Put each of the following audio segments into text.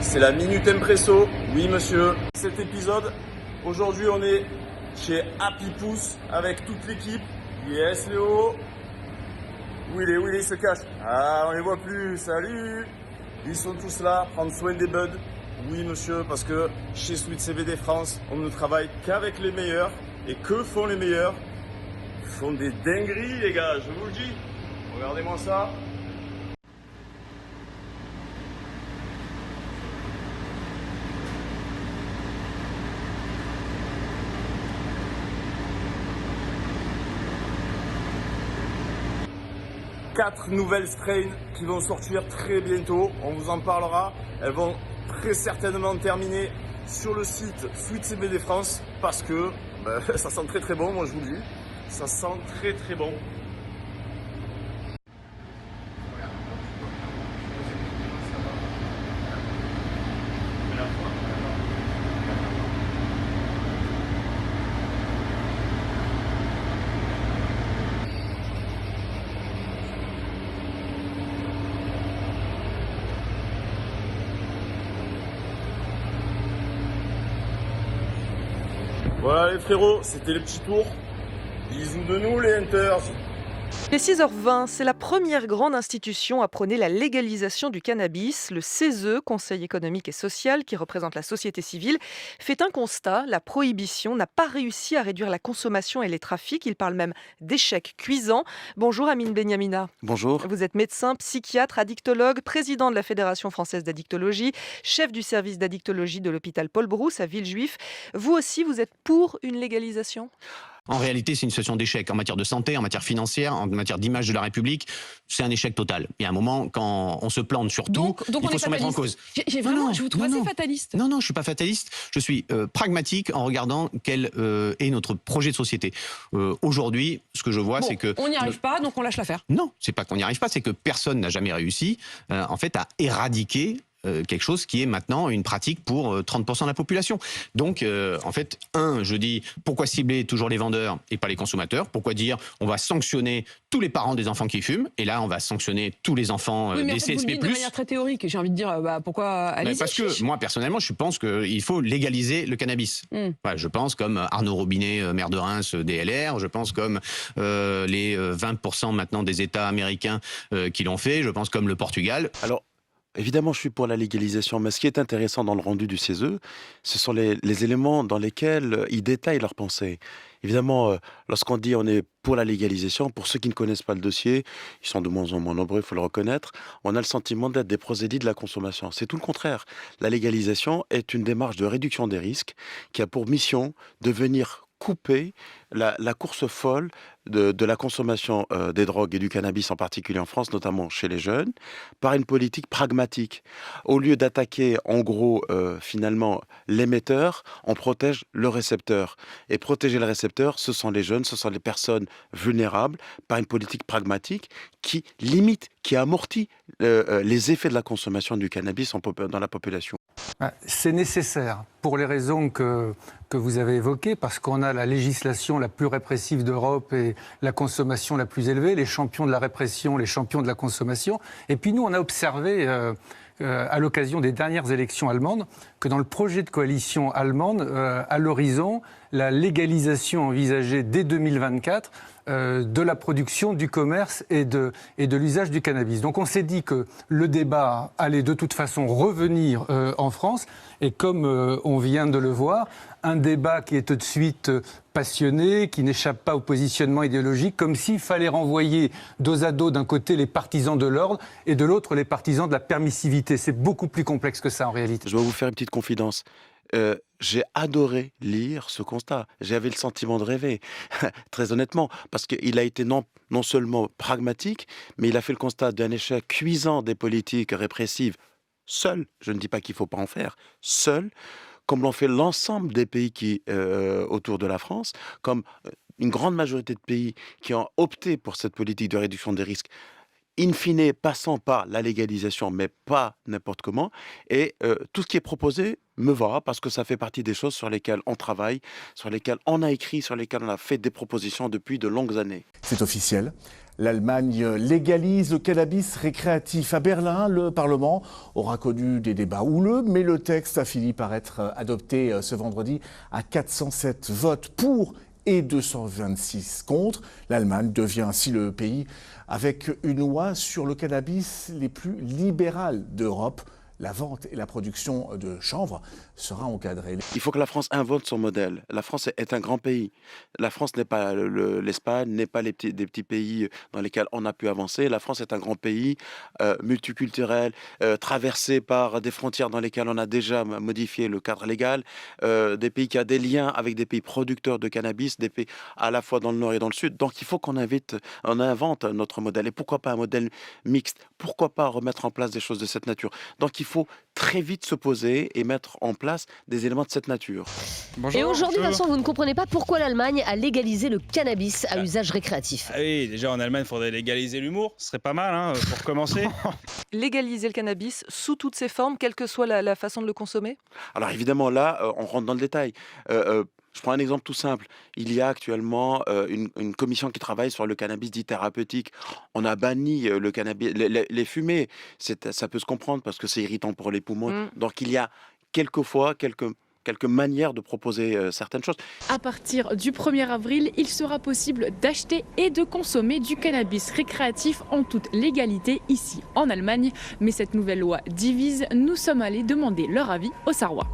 C'est la Minute Impresso, oui monsieur. Cet épisode, aujourd'hui on est chez Happy Pouce avec toute l'équipe. Yes Léo. Où il est, il se cache. Ah, on les voit plus, salut. Ils sont tous là, prendre soin des buds. Oui monsieur, parce que chez Sweet CBD France, on ne travaille qu'avec les meilleurs. Et que font les meilleurs? Ils font des dingueries les gars, je vous le dis. Regardez-moi ça. Quatre nouvelles strains qui vont sortir très bientôt, on vous en parlera. Elles vont très certainement terminer sur le site Sweet CBD France parce que ça sent très très bon, moi je vous le dis. Ça sent très très bon. Voilà les frérots, c'était le petit tour. Bisous de nous les hunters. Il est 6h20, c'est la première grande institution à prôner la légalisation du cannabis. Le CESE, Conseil économique et social, qui représente la société civile, fait un constat. La prohibition n'a pas réussi à réduire la consommation et les trafics. Il parle même d'échec cuisant. Bonjour Amine Benyamina. Bonjour. Vous êtes médecin, psychiatre, addictologue, président de la Fédération française d'addictologie, chef du service d'addictologie de l'hôpital Paul Brousse à Villejuif. Vous aussi, vous êtes pour une légalisation ? En réalité, c'est une situation d'échec en matière de santé, en matière financière, en matière d'image de la République. C'est un échec total. Il y a un moment, quand on se plante sur tout, donc il faut se remettre en cause. Je vous trouve assez fataliste. Non, je ne suis pas fataliste. Je suis pragmatique en regardant quel est notre projet de société. Aujourd'hui, ce que je vois, c'est que... On n'y arrive pas, donc on lâche l'affaire. Non, c'est pas qu'on n'y arrive pas, c'est que personne n'a jamais réussi, en fait, à éradiquer quelque chose qui est maintenant une pratique pour 30% de la population. Donc, en fait, je dis, pourquoi cibler toujours les vendeurs et pas les consommateurs? Pourquoi dire, on va sanctionner tous les parents des enfants qui fument, et là, on va sanctionner tous les enfants des CSP+. Vous le dites de manière très théorique. J'ai envie de dire, pourquoi allez-y? Parce que moi, personnellement, je pense qu'il faut légaliser le cannabis. Voilà, je pense comme Arnaud Robinet, maire de Reims, DLR. Je pense comme les 20% maintenant des États américains qui l'ont fait. Je pense comme le Portugal. Alors, évidemment, je suis pour la légalisation, mais ce qui est intéressant dans le rendu du CESE, ce sont les éléments dans lesquels ils détaillent leurs pensées. Évidemment, lorsqu'on dit on est pour la légalisation, pour ceux qui ne connaissent pas le dossier, ils sont de moins en moins nombreux, il faut le reconnaître, on a le sentiment d'être des prosélytes de la consommation. C'est tout le contraire. La légalisation est une démarche de réduction des risques qui a pour mission de venir couper la course folle de la consommation des drogues et du cannabis, en particulier en France, notamment chez les jeunes, par une politique pragmatique. Au lieu d'attaquer, en gros, finalement, l'émetteur, on protège le récepteur. Et protéger le récepteur, ce sont les jeunes, ce sont les personnes vulnérables, par une politique pragmatique qui limite, qui amortit les effets de la consommation du cannabis dans la population. C'est nécessaire pour les raisons que vous avez évoquées, parce qu'on a la législation la plus répressive d'Europe et la consommation la plus élevée, les champions de la répression, les champions de la consommation. Et puis nous, on a observé à l'occasion des dernières élections allemandes que dans le projet de coalition allemande, à l'horizon, la légalisation envisagée dès 2024 de la production, du commerce et de l'usage du cannabis. Donc on s'est dit que le débat allait de toute façon revenir en France, et comme on vient de le voir, un débat qui est tout de suite passionné, qui n'échappe pas au positionnement idéologique, comme s'il fallait renvoyer dos à dos d'un côté les partisans de l'ordre et de l'autre les partisans de la permissivité. C'est beaucoup plus complexe que ça en réalité. Je vais vous faire une petite confidence. J'ai adoré lire ce constat. J'avais le sentiment de rêver, très honnêtement, parce qu'il a été non seulement pragmatique, mais il a fait le constat d'un échec cuisant des politiques répressives, seul, je ne dis pas qu'il ne faut pas en faire, seul, comme l'ont fait l'ensemble des pays autour de la France, comme une grande majorité de pays qui ont opté pour cette politique de réduction des risques, in fine passant par la légalisation, mais pas n'importe comment. Et tout ce qui est proposé me va, parce que ça fait partie des choses sur lesquelles on travaille, sur lesquelles on a écrit, sur lesquelles on a fait des propositions depuis de longues années. C'est officiel. L'Allemagne légalise le cannabis récréatif. À Berlin, le Parlement aura connu des débats houleux, mais le texte a fini par être adopté ce vendredi à 407 votes pour et 226 contre. L'Allemagne devient ainsi le pays avec une loi sur le cannabis les plus libérales d'Europe. La vente et la production de chanvre sera encadrée. Il faut que la France invente son modèle. La France est un grand pays. La France n'est pas l'Espagne, n'est pas des petits pays dans lesquels on a pu avancer. La France est un grand pays multiculturel, traversé par des frontières dans lesquelles on a déjà modifié le cadre légal, des pays qui ont des liens avec des pays producteurs de cannabis, des pays à la fois dans le nord et dans le sud. Donc il faut qu'on invente notre modèle. Et pourquoi pas un modèle mixte? Pourquoi pas remettre en place des choses de cette nature? Donc il faut très vite se poser et mettre en place des éléments de cette nature. Bonjour. Et aujourd'hui, Vincent, vous ne comprenez pas pourquoi l'Allemagne a légalisé le cannabis à usage récréatif. Ah oui, déjà en Allemagne, il faudrait légaliser l'humour, ce serait pas mal hein, pour commencer. Légaliser le cannabis sous toutes ses formes, quelle que soit la façon de le consommer? Alors évidemment, là, on rentre dans le détail. Je prends un exemple tout simple. Il y a actuellement une commission qui travaille sur le cannabis dit thérapeutique. On a banni le cannabis, les fumées. Ça peut se comprendre parce que c'est irritant pour les poumons. Donc il y a quelquefois quelques manières de proposer certaines choses. À partir du 1er avril, il sera possible d'acheter et de consommer du cannabis récréatif en toute légalité ici en Allemagne. Mais cette nouvelle loi divise. Nous sommes allés demander leur avis aux Sarrois.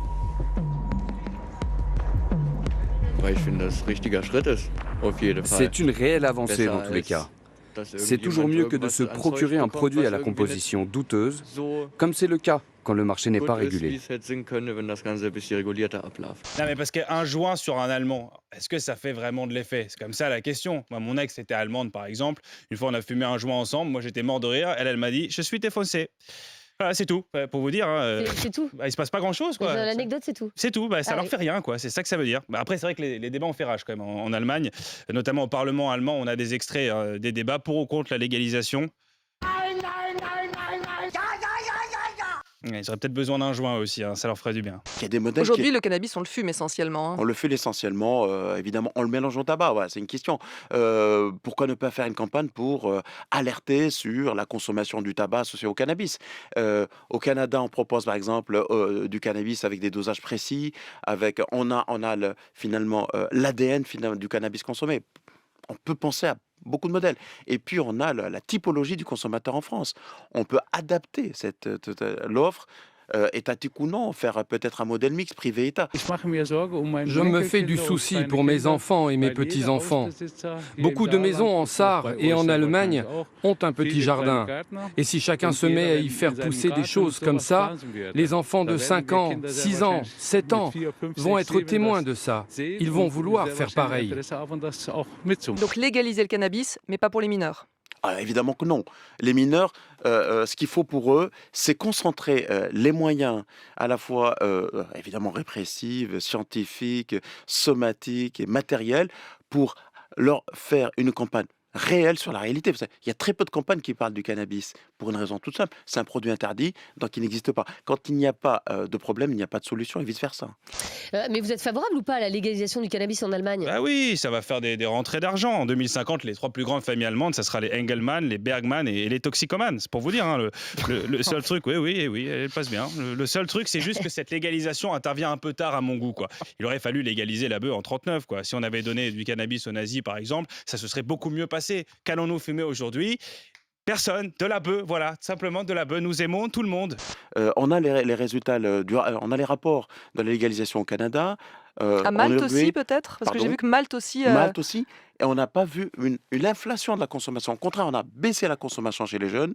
C'est une réelle avancée dans tous les cas. C'est toujours mieux que de se procurer un produit à la composition douteuse, comme c'est le cas quand le marché n'est pas régulé. Non mais parce qu'un joint sur un Allemand, est-ce que ça fait vraiment de l'effet? C'est comme ça la question. Moi, mon ex était allemande par exemple. Une fois on a fumé un joint ensemble, moi j'étais mort de rire. Elle m'a dit « je suis défoncé ». Voilà, c'est tout, pour vous dire. C'est tout. Bah, il se passe pas grand-chose. L'anecdote, c'est tout. C'est tout, ça leur fait rien, quoi. C'est ça que ça veut dire. Bah, après, c'est vrai que les débats ont fait rage quand même en Allemagne, notamment au Parlement allemand. On a des extraits des débats pour ou contre la légalisation. Ils auraient peut-être besoin d'un joint aussi, hein, ça leur ferait du bien. Il y a des modèles Aujourd'hui, le cannabis, on le fume essentiellement. On le fume essentiellement, évidemment, on le mélange au tabac, c'est une question. Pourquoi ne pas faire une campagne pour alerter sur la consommation du tabac associé au cannabis? Au Canada, on propose par exemple du cannabis avec des dosages précis, on a finalement l'ADN du cannabis consommé. On peut penser à beaucoup de modèles. Et puis, on a la typologie du consommateur en France. On peut adapter l'offre, étatique ou non, faire peut-être un modèle mixte, privé-État. Je me fais du souci pour mes enfants et mes petits-enfants. Beaucoup de maisons en Sarre et en Allemagne ont un petit jardin. Et si chacun se met à y faire pousser des choses comme ça, les enfants de 5 ans, 6 ans, 7 ans vont être témoins de ça. Ils vont vouloir faire pareil. Donc légaliser le cannabis, mais pas pour les mineurs. Ah, évidemment que non. Les mineurs, ce qu'il faut pour eux, c'est concentrer les moyens à la fois, évidemment, répressifs, scientifiques, somatiques et matériels pour leur faire une campagne réelle sur la réalité. Vous savez, il y a très peu de campagnes qui parlent du cannabis pour une raison toute simple. C'est un produit interdit, donc il n'existe pas. Quand il n'y a pas de problème, il n'y a pas de solution et vice-versa. Mais vous êtes favorable ou pas à la légalisation du cannabis en Allemagne? Bah oui, ça va faire des rentrées d'argent. En 2050, les 3 plus grandes familles allemandes, ça sera les Engelmann, les Bergmann et les toxicomanes. C'est pour vous dire, hein, le seul truc, oui, elle passe bien. Le seul truc, c'est juste que cette légalisation intervient un peu tard à mon goût, quoi. Il aurait fallu légaliser la bœuf en 39, quoi. Si on avait donné du cannabis aux nazis, par exemple, ça se serait beaucoup mieux passé. Qu'allons-nous fumer aujourd'hui? Personne, de la bœuf, voilà, simplement de la bœuf. Nous aimons tout le monde. On a les résultats, on a les rapports de la légalisation au Canada. À Malte aussi, peut-être? Parce que j'ai vu que Malte aussi... Malte aussi, et on n'a pas vu une inflation de la consommation. Au contraire, on a baissé la consommation chez les jeunes.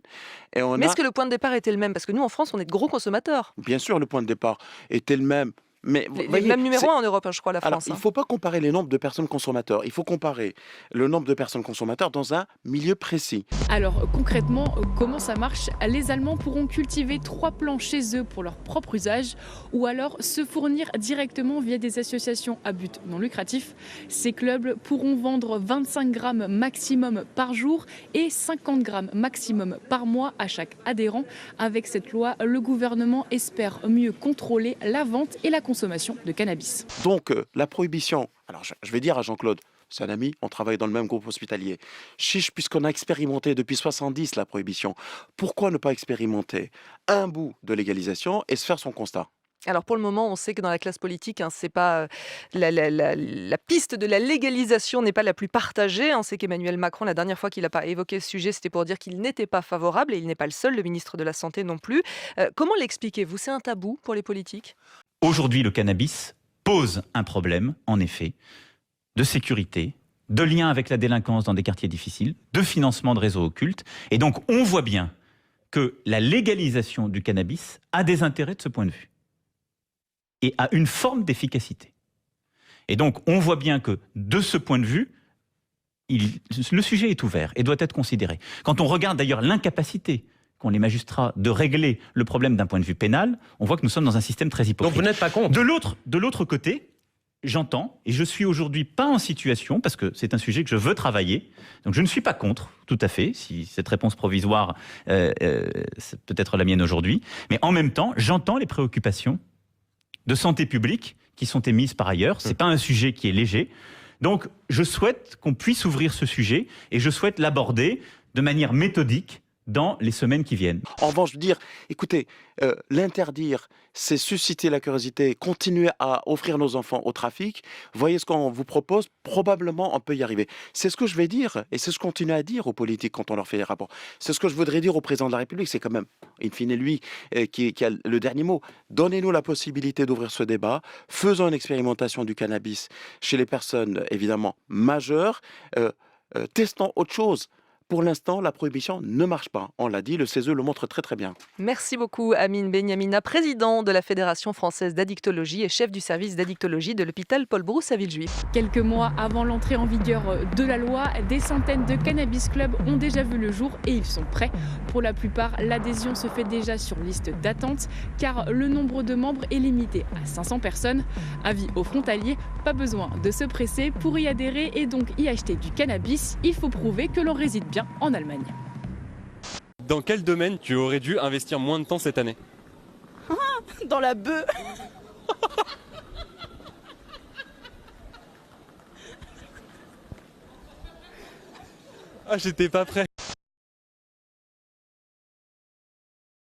Mais est-ce que le point de départ était le même? Parce que nous, en France, on est de gros consommateurs. Bien sûr, le point de départ était le même. Mais les mêmes numéros en Europe, je crois, la France. Alors, il ne faut pas comparer les nombres de personnes consommateurs. Il faut comparer le nombre de personnes consommateurs dans un milieu précis. Alors, concrètement, comment ça marche? Les Allemands pourront cultiver 3 plants chez eux pour leur propre usage ou alors se fournir directement via des associations à but non lucratif. Ces clubs pourront vendre 25 grammes maximum par jour et 50 grammes maximum par mois à chaque adhérent. Avec cette loi, le gouvernement espère mieux contrôler la vente et la consommation de cannabis. Donc, la prohibition, alors je vais dire à Jean-Claude, c'est un ami, on travaille dans le même groupe hospitalier. Chiche, puisqu'on a expérimenté depuis 70 la prohibition, pourquoi ne pas expérimenter un bout de légalisation et se faire son constat? Alors pour le moment, on sait que dans la classe politique, hein, c'est pas la piste de la légalisation n'est pas la plus partagée. On sait qu'Emmanuel Macron, la dernière fois qu'il n'a pas évoqué ce sujet, c'était pour dire qu'il n'était pas favorable et il n'est pas le seul, le ministre de la Santé non plus. Comment l'expliquez-vous? C'est un tabou pour les politiques? Aujourd'hui, le cannabis pose un problème, en effet, de sécurité, de lien avec la délinquance dans des quartiers difficiles, de financement de réseaux occultes. Et donc, on voit bien que la légalisation du cannabis a des intérêts de ce point de vue et a une forme d'efficacité. Et donc, on voit bien que, de ce point de vue, le sujet est ouvert et doit être considéré. Quand on regarde d'ailleurs l'incapacité qu'ont les magistrats de régler le problème d'un point de vue pénal, on voit que nous sommes dans un système très hypocrite. Donc vous n'êtes pas contre? De l'autre côté, j'entends, et je suis aujourd'hui pas en situation, parce que c'est un sujet que je veux travailler, donc je ne suis pas contre, tout à fait, si cette réponse provisoire c'est peut-être la mienne aujourd'hui, mais en même temps, j'entends les préoccupations de santé publique qui sont émises par ailleurs. C'est pas un sujet qui est léger. Donc, je souhaite qu'on puisse ouvrir ce sujet et je souhaite l'aborder de manière méthodique dans les semaines qui viennent. En revanche, dire, écoutez, l'interdire, c'est susciter la curiosité, continuer à offrir nos enfants au trafic. Voyez ce qu'on vous propose, probablement on peut y arriver. C'est ce que je vais dire, et c'est ce que je continue à dire aux politiques quand on leur fait les rapports. C'est ce que je voudrais dire au président de la République, c'est quand même, in fine, lui qui a le dernier mot. Donnez-nous la possibilité d'ouvrir ce débat, faisons une expérimentation du cannabis chez les personnes, évidemment, majeures, testons autre chose. Pour l'instant, la prohibition ne marche pas. On l'a dit, le CESE le montre très très bien. Merci beaucoup Amine Benyamina, président de la Fédération française d'addictologie et chef du service d'addictologie de l'hôpital Paul Brousse à Villejuif. Quelques mois avant l'entrée en vigueur de la loi, des centaines de cannabis clubs ont déjà vu le jour et ils sont prêts. Pour la plupart, l'adhésion se fait déjà sur liste d'attente car le nombre de membres est limité à 500 personnes. Avis aux frontaliers, pas besoin de se presser pour y adhérer et donc y acheter du cannabis. Il faut prouver que l'on réside bien en Allemagne. Dans quel domaine tu aurais dû investir moins de temps cette année? Dans la bœuf. Ah, j'étais pas prêt.